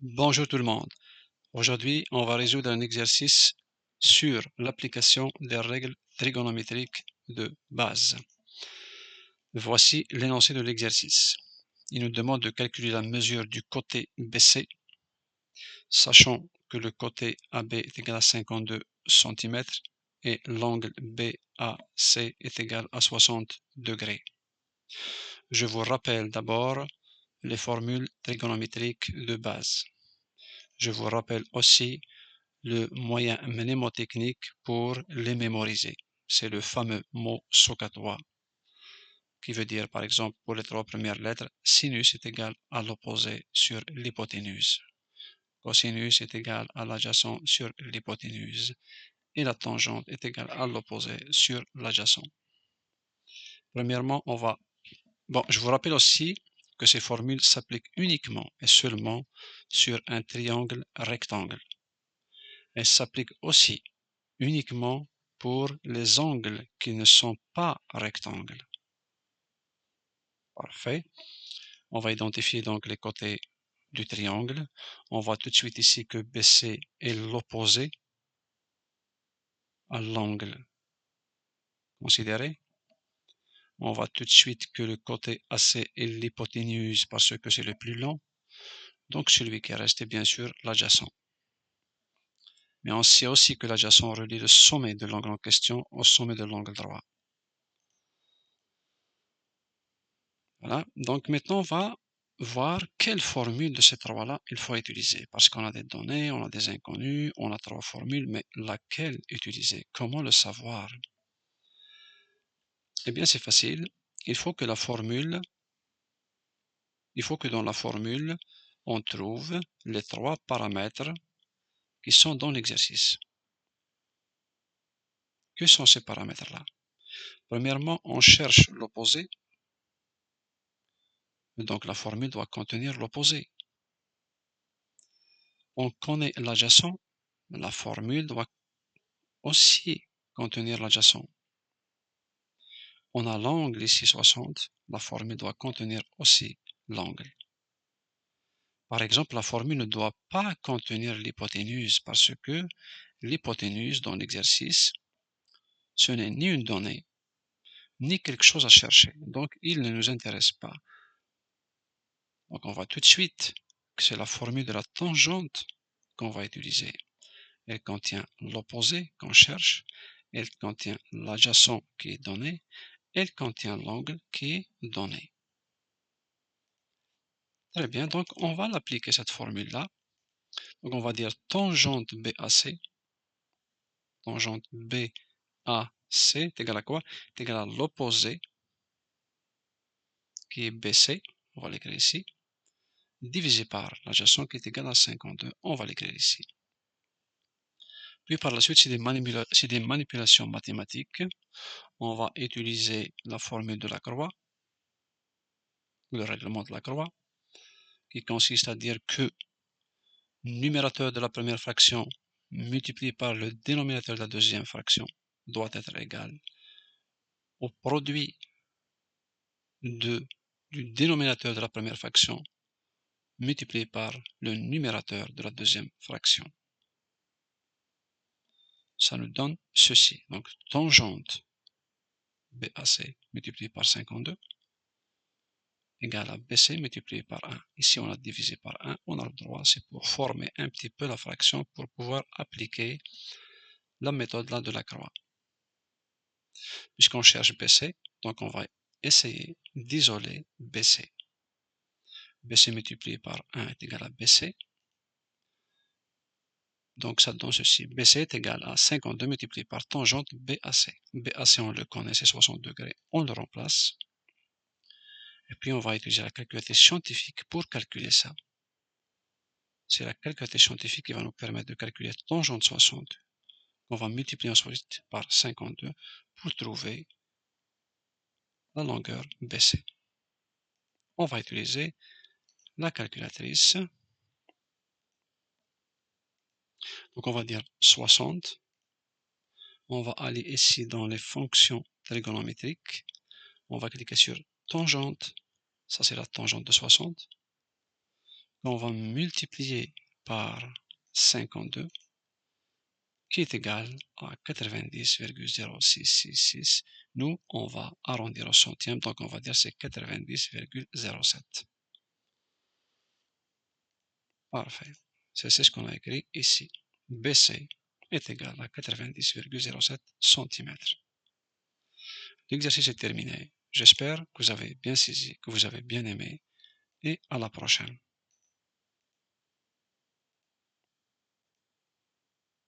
Bonjour tout le monde. Aujourd'hui, on va résoudre un exercice sur l'application des règles trigonométriques de base. Voici l'énoncé de l'exercice. Il nous demande de calculer la mesure du côté BC, sachant que le côté AB est égal à 52 cm et l'angle BAC est égal à 60 degrés. Je vous rappelle d'abord les formules trigonométriques de base. Je vous rappelle aussi le moyen mnémotechnique pour les mémoriser. C'est le fameux mot SOHCAHTOA qui veut dire, par exemple, pour les trois premières lettres, sinus est égal à l'opposé sur l'hypoténuse. Cosinus est égal à l'adjacent sur l'hypoténuse. Et la tangente est égale à l'opposé sur l'adjacent. Premièrement, je vous rappelle aussi que ces formules s'appliquent uniquement et seulement sur un triangle rectangle. Elles s'appliquent aussi uniquement pour les angles qui ne sont pas rectangles. Parfait. On va identifier donc les côtés du triangle. On voit tout de suite ici que BC est l'opposé à l'angle considéré. On voit tout de suite que le côté AC est l'hypoténuse parce que c'est le plus long. Donc celui qui reste est bien sûr l'adjacent. Mais on sait aussi que l'adjacent relie le sommet de l'angle en question au sommet de l'angle droit. Voilà, donc maintenant on va voir quelle formule de ces trois-là il faut utiliser. Parce qu'on a des données, on a des inconnus, on a trois formules, mais laquelle utiliser? Comment le savoir? Eh bien c'est facile, il faut que dans la formule, on trouve les trois paramètres qui sont dans l'exercice. Que sont ces paramètres-là? Premièrement, on cherche l'opposé, donc la formule doit contenir l'opposé. On connaît l'adjacent, la formule doit aussi contenir l'adjacent. On a l'angle ici 60, la formule doit contenir aussi l'angle. Par exemple, la formule ne doit pas contenir l'hypoténuse parce que l'hypoténuse dans l'exercice, ce n'est ni une donnée, ni quelque chose à chercher. Donc, il ne nous intéresse pas. Donc, on voit tout de suite que c'est la formule de la tangente qu'on va utiliser. Elle contient l'opposé qu'on cherche, elle contient l'adjacent qui est donné, elle contient l'angle qui est donné. Très bien, donc on va l'appliquer cette formule-là. Donc on va dire tangente BAC. Tangente BAC est égal à quoi? C'est égal à l'opposé qui est BC, on va l'écrire ici, divisé par l'adjacent qui est égal à 52, on va l'écrire ici. Puis par la suite, c'est des manipulations mathématiques. On va utiliser la formule de la croix, le règlement de la croix, qui consiste à dire que numérateur de la première fraction multiplié par le dénominateur de la deuxième fraction doit être égal au produit du dénominateur de la première fraction multiplié par le numérateur de la deuxième fraction. Ça nous donne ceci. Donc, tangente BAC multiplié par 52 égale à BC multiplié par 1. Ici, on a divisé par 1. On a le droit, c'est pour former un petit peu la fraction pour pouvoir appliquer la méthode là de la croix. Puisqu'on cherche BC, donc on va essayer d'isoler BC. BC multiplié par 1 est égal à BC. Donc ça donne ceci. BC est égal à 52 multiplié par tangente BAC. BAC, on le connaît, c'est 60 degrés. On le remplace. Et puis on va utiliser la calculatrice scientifique pour calculer ça. C'est la calculatrice scientifique qui va nous permettre de calculer tangente 60. On va multiplier ensuite par 52 pour trouver la longueur BC. On va utiliser la calculatrice. Donc on va dire 60. On va aller ici dans les fonctions trigonométriques. On va cliquer sur tangente. Ça c'est la tangente de 60. qu'on va multiplier par 52, qui est égal à 90,0666. Nous, on va arrondir au centième, donc on va dire c'est 90,07. Parfait. C'est ce qu'on a écrit ici. BC est égal à 90,07 cm. L'exercice est terminé. J'espère que vous avez bien saisi, que vous avez bien aimé, et à la prochaine.